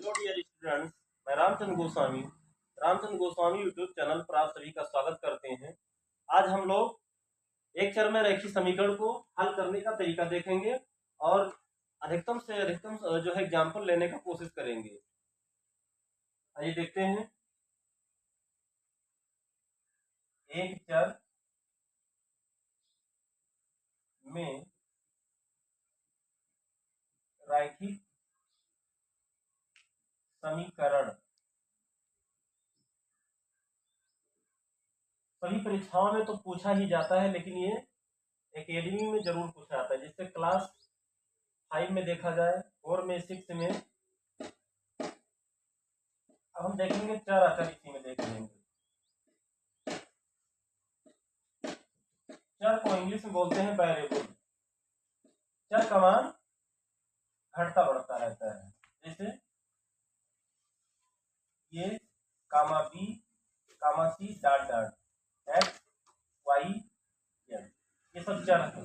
Hello dear students, मैं Ramchandra Goswami YouTube channel पर आप सभी का स्वागत करते हैं। आज हम लोग एक चर में रैखिक समीकरण को हल करने का तरीका देखेंगे और अधिकतम से अधिकतम जो है एग्जाम्पल लेने का कोशिश करेंगे। आइए देखते हैं। एक चर में रैखिक समीकरण सभी परीक्षाओं में तो पूछा ही जाता है, लेकिन ये एकेडमी में जरूर पूछा जाता है। जिससे क्लास 5 में देखा जाए, 4 में, 6 में। अब हम देखेंगे चर अचर, इसी में देख लेंगे। चर को इंग्लिश में बोलते हैं वेरिएबल। चर का मान घटता बढ़ता रहता है। जैसे ये comma B comma C dot dot X Y Z, ये सब चर है।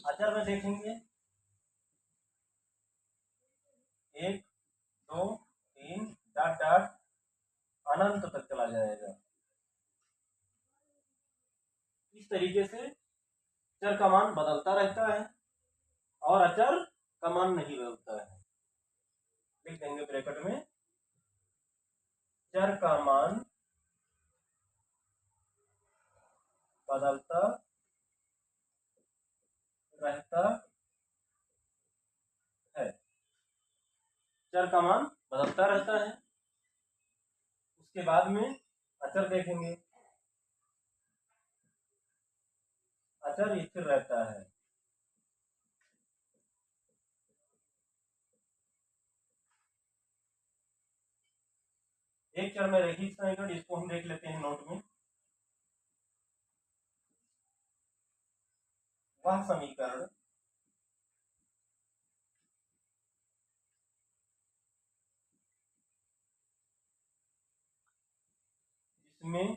अचर में देखेंगे 1 2 3 डॉट डॉट अनंत तक चला जाएगा। इस तरीके से चर का मान बदलता रहता है और अचर का मान नहीं बदलता है। लिख देंगे ब्रैकेट में, चर का मान बदलता रहता है। चर का मान बदलता रहता है। उसके बाद में अचर देखेंगे। अचर स्थिर रहता है। एक चर में रैखिक समीकरण, इसको हम देख लेते हैं नोट में। वह समीकरण जिसमें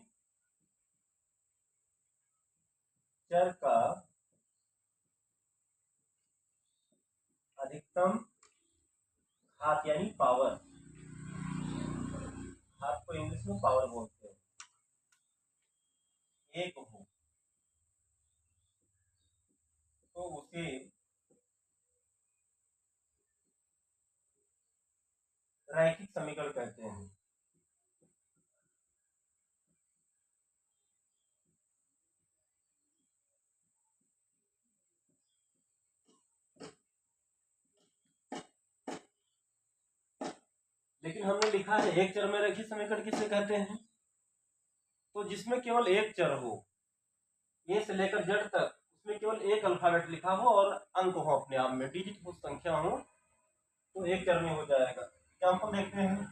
चर का अधिकतम घात यानी पावर, घात को इंग्लिश में पावर बोलते हैं, एक हो तो उसे रैखिक समीकरण कहते हैं। लेकिन हमने लिखा है एक चर में रैखिक समीकरण किसे कहते हैं? तो जिसमें केवल एक चर हो, ए से लेकर जेड तक, उसमें केवल एक अल्फाबेट लिखा हो और अंक हो अपने आप में, डिजिट हो, संख्या हो, तो एक चर में हो जाएगा। एग्जाम्पल देखते हैं।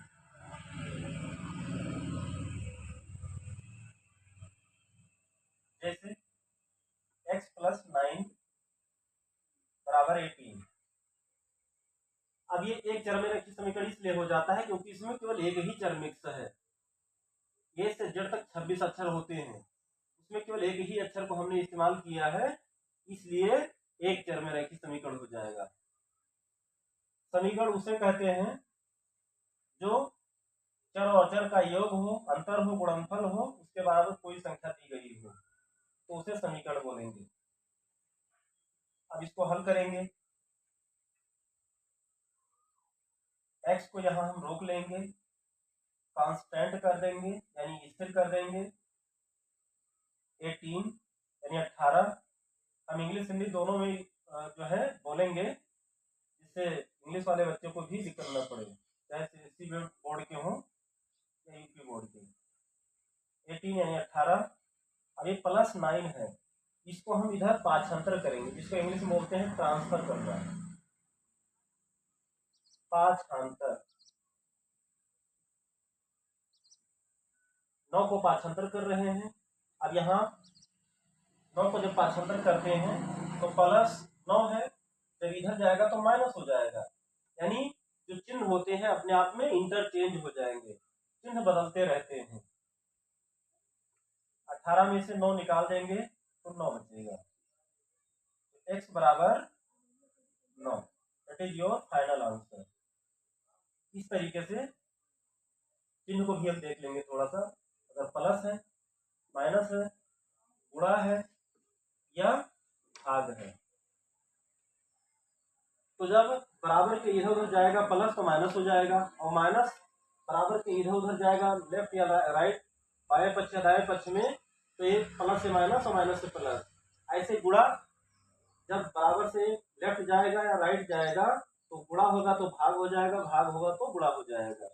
जैसे x + 9 = 18। अब ये एक चर में रैखिक समीकरण इसलिए हो जाता है क्योंकि इसमें केवल एक ही चर मिक्स है। ए से जेड तक 26 अक्षर होते हैं, उसमें केवल एक ही अक्षर को हमने इस्तेमाल किया है, इसलिए एक चर में रैखिक समीकरण हो जाएगा। समीकरण उसे कहते हैं जो चर और अचर का योग हो, अंतर हो, गुणनफल हो, उसके बराबर कोई संख्या दी गई हो, तो उसे समीकरण बोलेंगे। अब इसको हल करेंगे। x को यहां हम रोक लेंगे, कांस्टेंट कर देंगे यानी स्थिर कर देंगे। 18 यानी 18। हम इंग्लिश हिंदी दोनों में जो है बोलेंगे, जिससे इंग्लिश वाले बच्चों को भी दिक्कत न पड़े, चाहे सीबीएसई बोर्ड के हों या यूपी बोर्ड के। 18 यानी 18। अब ये +9 है, इसको हम इधर पाठांतर करेंगे, जिसको इंग्लिश में बोलते हैं ट्रांसफर करना, पाठांतर। 9 को पाठांतर कर रहे हैं। अब यहाँ 9 को जब पाठांतर करते हैं तो +9 है, जब इधर जाएगा तो माइनस हो जाएगा, यानी जो चिन्ह होते हैं अपने आप में इंटरचेंज हो जाएंगे, चिन्ह बदलते रहते हैं। 18 में से 9 निकाल देंगे तो 9 बचेगा। x = 9, that is your final answer. इस तरीके से चिन्ह को भी हम देख लेंगे थोड़ा सा। अगर प्लस है, माइनस है, गुणा है या भाग है। तो जब बराबर के इधर उधर जाएगा प्लस तो माइनस हो जाएगा, और माइनस बराबर के इधर उधर जाएगा लेफ्ट या राइट, बाएं पक्ष या दाएं पक्ष में, तो ये प्लस से माइनस और माइनस से प्लस। ऐसे गुणा जब बराबर से लेफ्ट जाएगा या राइट जाएगा तो गुणा होगा तो भाग हो जाएगा, भाग होगा तो गुणा हो जाएगा।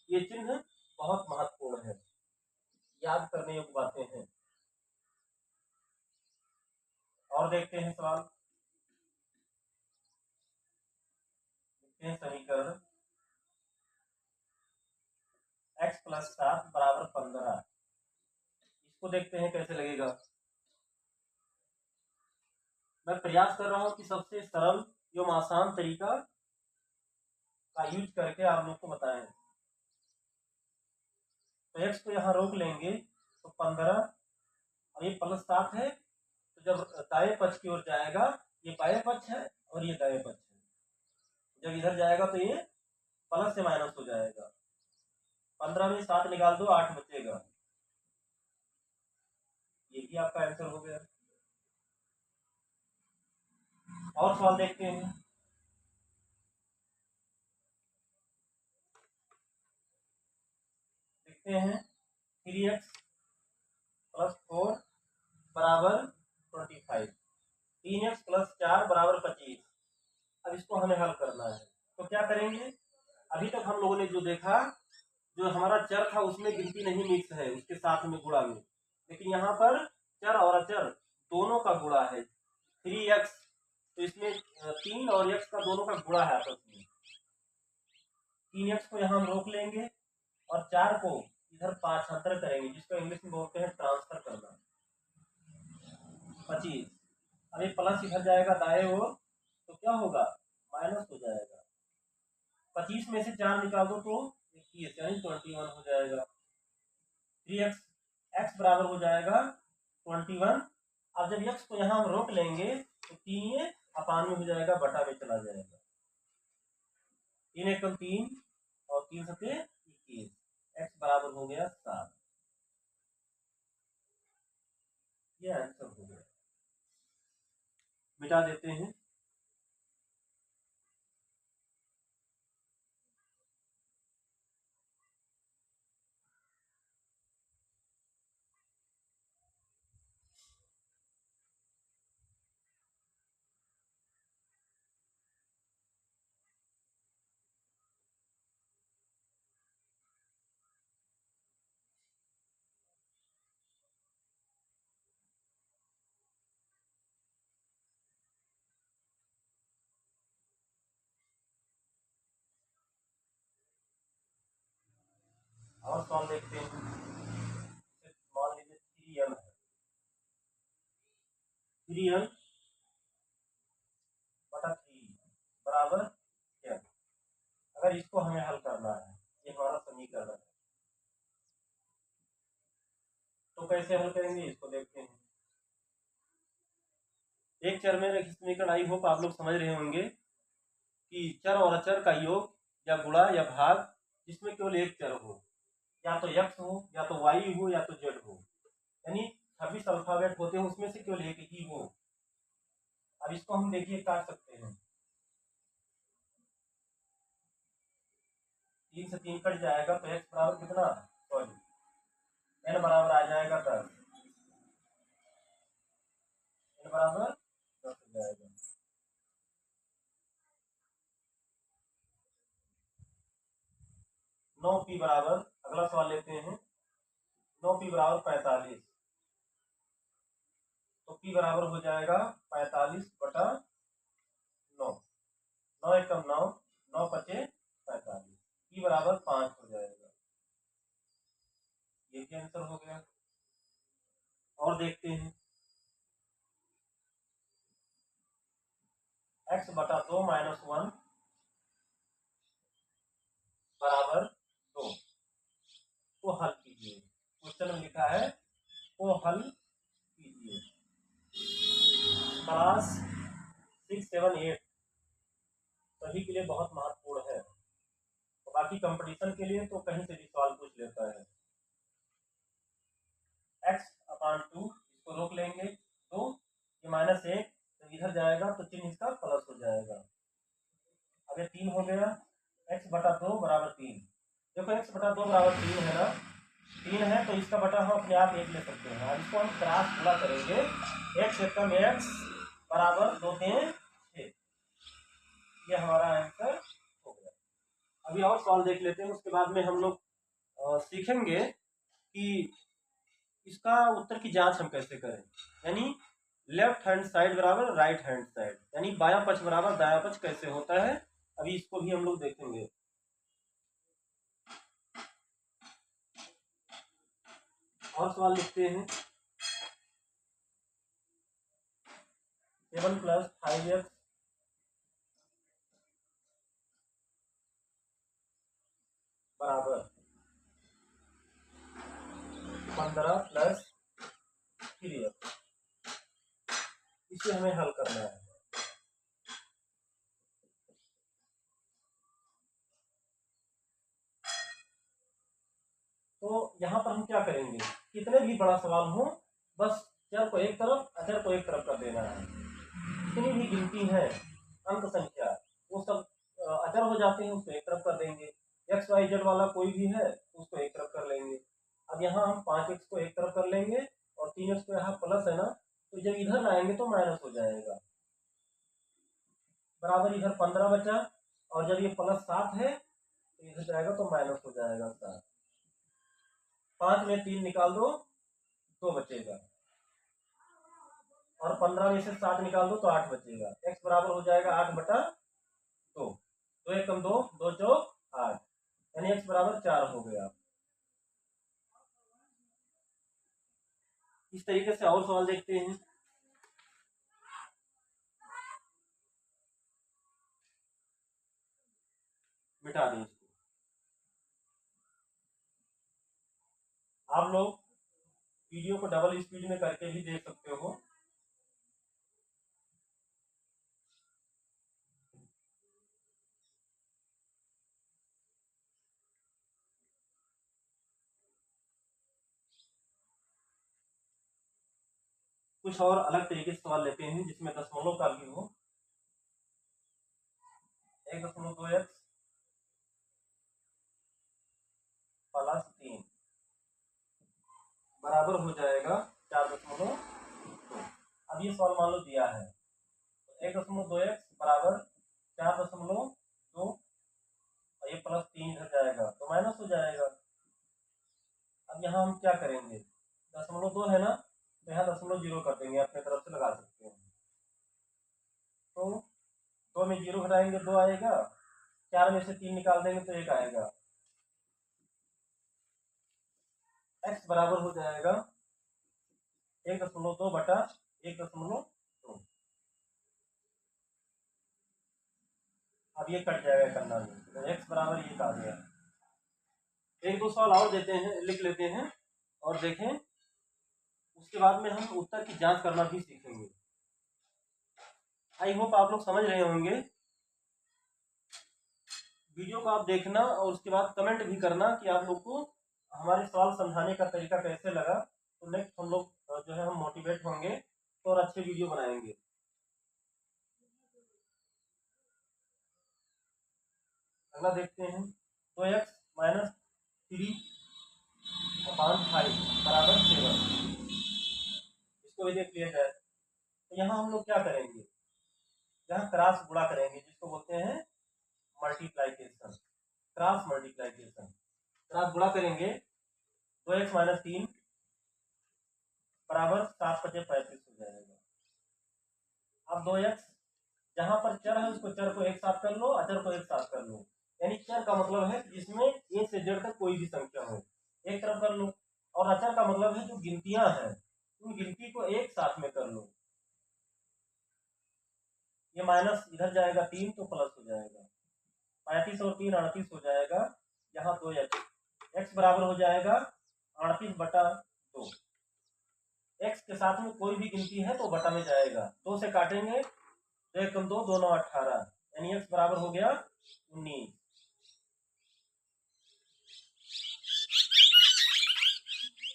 ये चिन्ह बहुत महत्वपूर्ण है, याद करने योग्य बातें हैं। और देखते हैं सवाल। देखते हैं समीकरण x + 7 = 15। इसको देखते हैं कैसे लगेगा। मैं प्रयास कर रहा हूं कि सबसे सरल एवं आसान तरीका का यूज करके आप लोग को बताएं। तो x को यहाँ रोक लेंगे तो 15, और ये +7 है, तो जब दाएं पक्ष की ओर जाएगा, ये बाएं पक्ष है और ये दाएं पक्ष है, जब इधर जाएगा तो ये प्लस से माइनस हो जाएगा। 15 में 7 निकाल दो, 8 बचेगा। ये भी आपका आंसर हो गया। और सवाल देखते हैं। देखते हैं 3x + 4 = 25, 3x + 4 = 25। अब इसको हमें हल करना है, तो क्या करेंगे। अभी तक हम लोगों ने जो देखा, जो हमारा चर था उसमें गिनती नहीं मिक्स है उसके साथ में गुणा में, लेकिन यहाँ पर चर और अचर दोनों का गुणा है। 3x, तो इसमें 3 और x का दोनों का गुणा है आपस में। 3x को यहाँ हम रोक लेंगे और 4 को इधर पाठांतर करेंगे, जिसको इंग्लिश में बोलते हैं ट्रांसफर करना। 25, अभी प्लस इधर जाएगा दाएं ओर तो क्या होगा, माइनस हो जाएगा। 25 में से 4 निकाल दो तो 21, यानी 21 हो जाएगा। 3x x बराबर हो जाएगा 21। अब जब x को यहाँ हम रोक लेंगे तो 3 अपान में हो जाएगा, बटा में चला जाएगा। 3 एकम 3 और 3 सते 21, x बराबर हो गया 7। ये आंसर हो गया। मिटा देते हैं। और सवाल देखते हैं। मान लीजिए 3n है, 3n बटा 3 बराबर क्या। अगर इसको हमें हल करना है, ये हमारा समीकरण है, तो कैसे हल करेंगे इसको देखते हैं। एक चर में समीकरण, आई होप आप लोग समझ रहे होंगे कि चर और अचर का योग या गुणा या भाग, जिसमें केवल एक चर हो, या तो x हो या तो y हो या तो z हो, यानी 26 अल्फाबेट होते हैं, उसमें से केवल एक ही हो। अब इसको हम देखिए काट सकते हैं। 3 से 3 कट जाएगा तो x बराबर कितना, सॉरी n बराबर आ जाएगा 10, n बराबर 10 हो जाएगा। 9p बराबर, अगला सवाल लेते हैं। 9p बराबर 45, तो p बराबर हो जाएगा 45 बटा 9, 9 एकम 9, 9 पचे 45, p बराबर 5 हो जाएगा। ये भी आंसर हो गया। और देखते हैं। x बटा 2 - 1 बराबर 2 को हल कीजिए। क्वेश्चन में लिखा है को हल कीजिए। क्लास 6, 7, 8 सभी के लिए बहुत महत्वपूर्ण है। तो बाकी कंपटीशन के लिए तो कहीं से भी सवाल पूछ लेता है। x/2 इसको रोक लेंगे, तो ये -1 तो इधर जाएगा तो चिन्ह इसका प्लस हो जाएगा। अब ये 3 हो गया, x/2 बराबर 3। देखो x/2 बराबर 3 है ना, 3 है तो इसका बटा हम अपने आप 1 ले सकते हैं। अब इसको हम क्रॉस गुणा करेंगे, x एकम x बराबर 2 3 6, ये हमारा आंसर हो गया। अभी और सवाल देख लेते हैं, उसके बाद में हम लोग सीखेंगे कि इसका उत्तर की जांच हम कैसे करें। यानी लेफ्ट हैंड साइड बराबर राइट हैंड साइड, यानी बायां पक्ष बराबर दायां पक्ष कैसे होता है, अभी इसको भी हम लोग देखेंगे। और सवाल लिखते हैं, 7 + 5x बराबर 15 + 3x, इसे हमें हल करना है। तो यहाँ पर हम क्या करेंगे, कितने भी बड़ा सवाल हो, बस चर को एक तरफ अचर को एक तरफ कर देना है। जितनी भी गिनती है अंक संख्या वो सब अचर हो जाते हैं, उसको एक तरफ कर देंगे। एक्स वाई जेड वाला कोई भी है उसको एक तरफ कर लेंगे। अब यहाँ हम 5x को एक तरफ कर लेंगे और 3x को यहाँ प्लस है ना, तो जब इधर लाएंगे तो माइनस हो जाएगा, बराबर इधर 15 बचा, और जब ये +7 है तो इधर जाएगा तो माइनस हो जाएगा 7। 5 में 3 निकाल दो, 2 बचेगा, और 15 में से 7 निकाल दो तो 8 बचेगा। x बराबर हो जाएगा 8/2, 2 एकम 2, 2 चौक 8, यानी x बराबर 4 हो गया। इस तरीके से और सवाल देखते हैं। मिटा दें इसको। आप लोग वीडियो को डबल स्पीड में करके भी देख सकते हो। कुछ और अलग तरीके से सवाल लेते हैं जिसमें दशमलव का भी हो। 1.2x + 3 बराबर हो जाएगा 4.2। अब ये सवाल मान लो दिया है, 1.2x बराबर 4.2 और ये +3 इधर जाएगा तो माइनस हो जाएगा। अब यहाँ हम क्या करेंगे, 0.2 है ना, तो यहाँ 0.0 कर देंगे, अपने तरफ से लगा सकते हैं। तो 2 में 0 घटाएंगे 2 आएगा, 4 में से 3 निकाल देंगे तो 1 आएगा। x बराबर हो जाएगा 1.2 बटा 1.2। अब ये कट जाएगा करना में, तो x बराबर ये आ गया। एक दो सवाल और देते हैं, लिख लेते हैं और देखें, उसके बाद में हम उत्तर की जांच करना भी सीखेंगे। आई होप आप लोग समझ रहे होंगे। वीडियो को आप देखना और उसके बाद कमेंट भी करना कि आप लोग को हमारे सवाल समझाने का तरीका कैसे लगा। तो नेक्स्ट हम लोग जो है हम मोटिवेट होंगे तो और अच्छे वीडियो बनाएंगे। अगला देखते हैं, 2x - 3/5 बराबर 7, इसको भी देख लिया जाए। तो यहाँ हम लोग क्या करेंगे, यहाँ क्रॉस गुणा करेंगे, जिसको बोलते हैं मल्टीप्लाइकेशन, क्रॉस मल्टीप्लाइकेशन। क्रॉस गुणा करेंगे, 2x - 3 बराबर 7/35 हो जाएगा। अब 2x जहां पर चर है उसको चर को एक साथ कर लो, अचर को एक साथ कर लो। यानी चर का मतलब है जिसमें a से z तक कोई भी संख्या हो, एक तरफ कर लो, और अचर का मतलब है जो गिनतियां हैं उन गिनती को एक साथ में कर लो। ये माइनस इधर जाएगा 3 तो प्लस हो जाएगा, 35 और 3 38 हो जाएगा। यहाँ 2x बराबर हो जाएगा 38/2। x के साथ में कोई भी गिनती है तो बटा में जाएगा, 2 से काटेंगे, 2 एकम 2, 2 9 18, यानी x बराबर हो गया 19।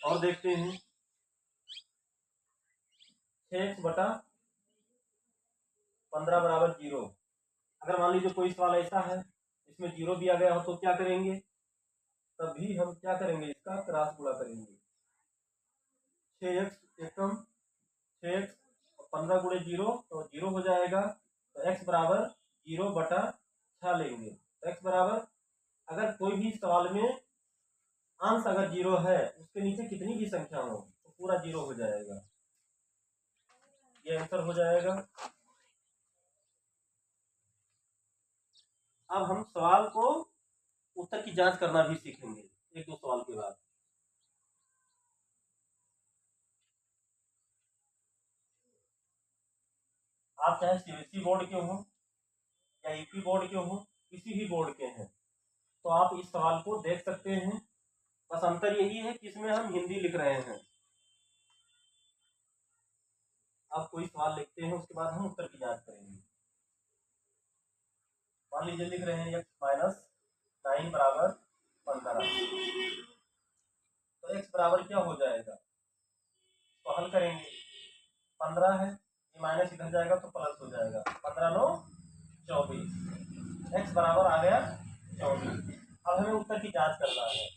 और देखते हैं 6x बटा 15 बराबर 0। अगर मान लीजिए कोई सवाल ऐसा है इसमें 0 दिया गया हो तो क्या करेंगे, तभी हम क्या करेंगे, इसका क्रॉस गुणा करेंगे। 6x एकम 6x 15 गुणे 0 तो 0 हो जाएगा, तो x बराबर 0 बटा 6 लेंगे। x बराबर, अगर कोई भी सवाल में अंश अगर 0 है उसके नीचे कितनी भी संख्या हो तो पूरा 0 हो जाएगा, ये आंसर हो जाएगा। अब हम सवाल को उत्तर की जांच करना भी सीखेंगे एक दो सवाल के बाद। आप चाहे सीबीएसई बोर्ड के हो या यूपी बोर्ड के हो, किसी भी बोर्ड के हैं, तो आप इस सवाल को देख सकते हैं। बस अंतर यही है कि इसमें हम हिंदी लिख रहे हैं। आप कोई सवाल लिखते हैं उसके बाद हम उत्तर की जांच करेंगे। मान लीजिए लिख रहे हैं x माइनस 9 बराबर 15, तो x बराबर क्या हो जाएगा, तो हल करेंगे। 15 है, ये माइनस इधर जाएगा तो प्लस हो जाएगा, 15 9 24, x बराबर आ गया 24। अब हमें उत्तर की जांच करना है।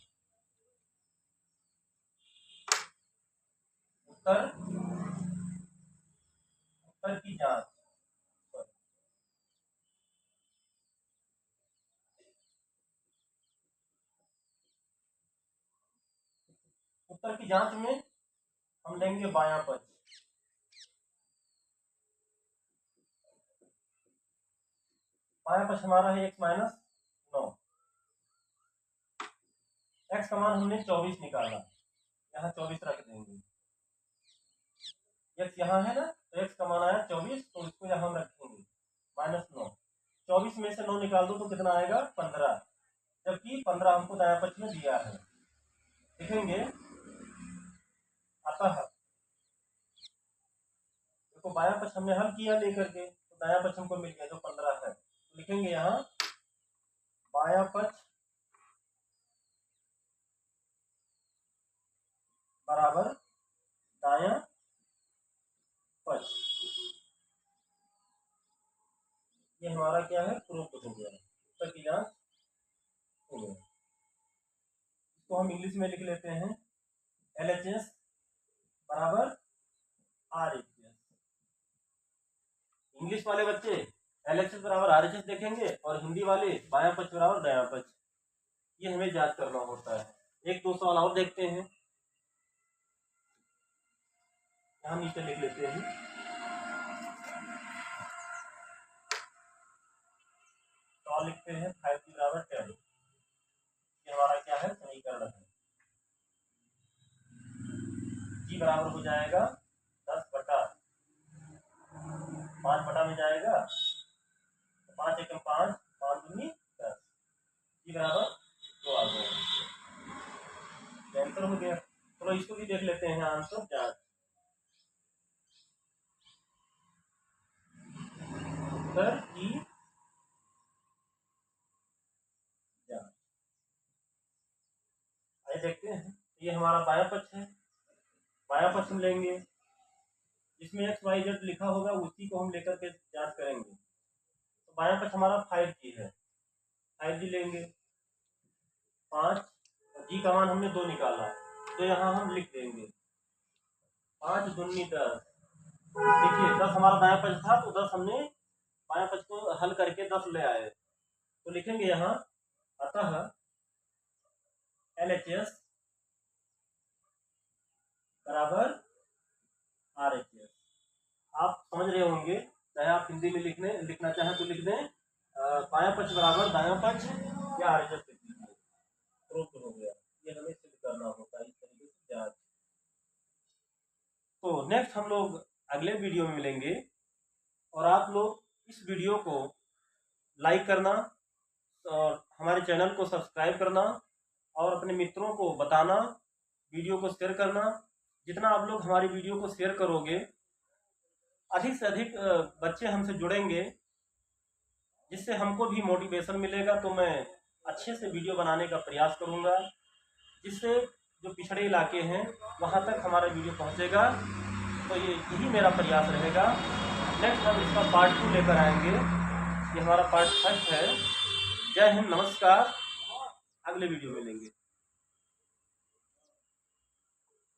उत्तर की जांच, उत्तर की जांच में हम लेंगे बायां पक्ष। बायां पक्ष हमारा है x माइनस 9, x का मान हमने 24 निकाला, यहाँ 24 रख देंगे। x यहाँ है ना, तो x का मान आया 24, तो इसको यहाँ हम रखेंगे माइनस 9। 24 में से 9 निकाल दो तो कितना आएगा 15, जबकि 15 हमको दायां पक्ष में दिया है। लिखेंगे अतः, देखो बायां पक्ष हमने हल किया लेकर के, तो दायां पक्ष हमको मिल गया जो 15 है। तो लिखेंगे यहाँ बायां पक्ष बराबर दायां पक्ष, ये हमारा क्या है, प्रूफ हो गया, उत्तर की जांच हो गया। इसको हम इंग्लिश में लिख लेते हैं LHS बराबर RHS। इंग्लिश वाले बच्चे LHS बराबर RHS देखेंगे और हिंदी वाले बायां पक्ष बराबर दायां पक्ष, ये हमें जांच करना होता है। एक दो सवाल और देखते हैं, यहाँ नीचे लिख लेते हैं। सवाल लिखते हैं 5g बराबर 10, ये हमारा क्या है, समीकरण है। g बराबर हो जाएगा 10 बटा 5 बटा में जाएगा, 5 एकम 5, 5 दूनी 10, g बराबर 2 आ गया, आंसर हो गया। चलो इसको भी देख लेते हैं आंसर जांच। उत्तर की जांच, आइए देखते हैं। ये हमारा बायां पक्ष है, बायां पक्ष हम लेंगे, जिसमें XYZ लिखा होगा उसी को हम लेकर के जांच करेंगे। तो बायां पक्ष हमारा 5g है, 5g लेंगे, 5, जी का मान हमने 2 निकाला, तो यहाँ हम लिख देंगे 5 दूनी 10। देखिए 10 हमारा दायां पक्ष था, तो 10 हमने बायां पक्ष को हल करके 10 ले आए, तो लिखेंगे यहाँ अतः LHS बराबर RHS। आप समझ रहे होंगे, चाहे आप हिंदी में लिखना चाहें तो लिख दें बायां पक्ष बराबर दायां पक्ष या RHS लिख दीजिए, प्रूफ हो गया। ये हमें सिद्ध करना होता है इस तरीके से जांच। तो नेक्स्ट हम लोग अगले वीडियो में मिलेंगे, और आप लोग इस वीडियो को लाइक करना और हमारे चैनल को सब्सक्राइब करना और अपने मित्रों को बताना, वीडियो को शेयर करना। जितना आप लोग हमारी वीडियो को शेयर करोगे, अधिक से अधिक बच्चे हमसे जुड़ेंगे, जिससे हमको भी मोटिवेशन मिलेगा। तो मैं अच्छे से वीडियो बनाने का प्रयास करूंगा, जिससे जो पिछड़े इलाके हैं वहाँ तक हमारा वीडियो पहुँचेगा। तो यही मेरा प्रयास रहेगा। नेक्स्ट हम इसका पार्ट 2 लेकर आएंगे। ये हमारा पार्ट 1 है। जय हिंद, नमस्कार, अगले वीडियो में मिलेंगे।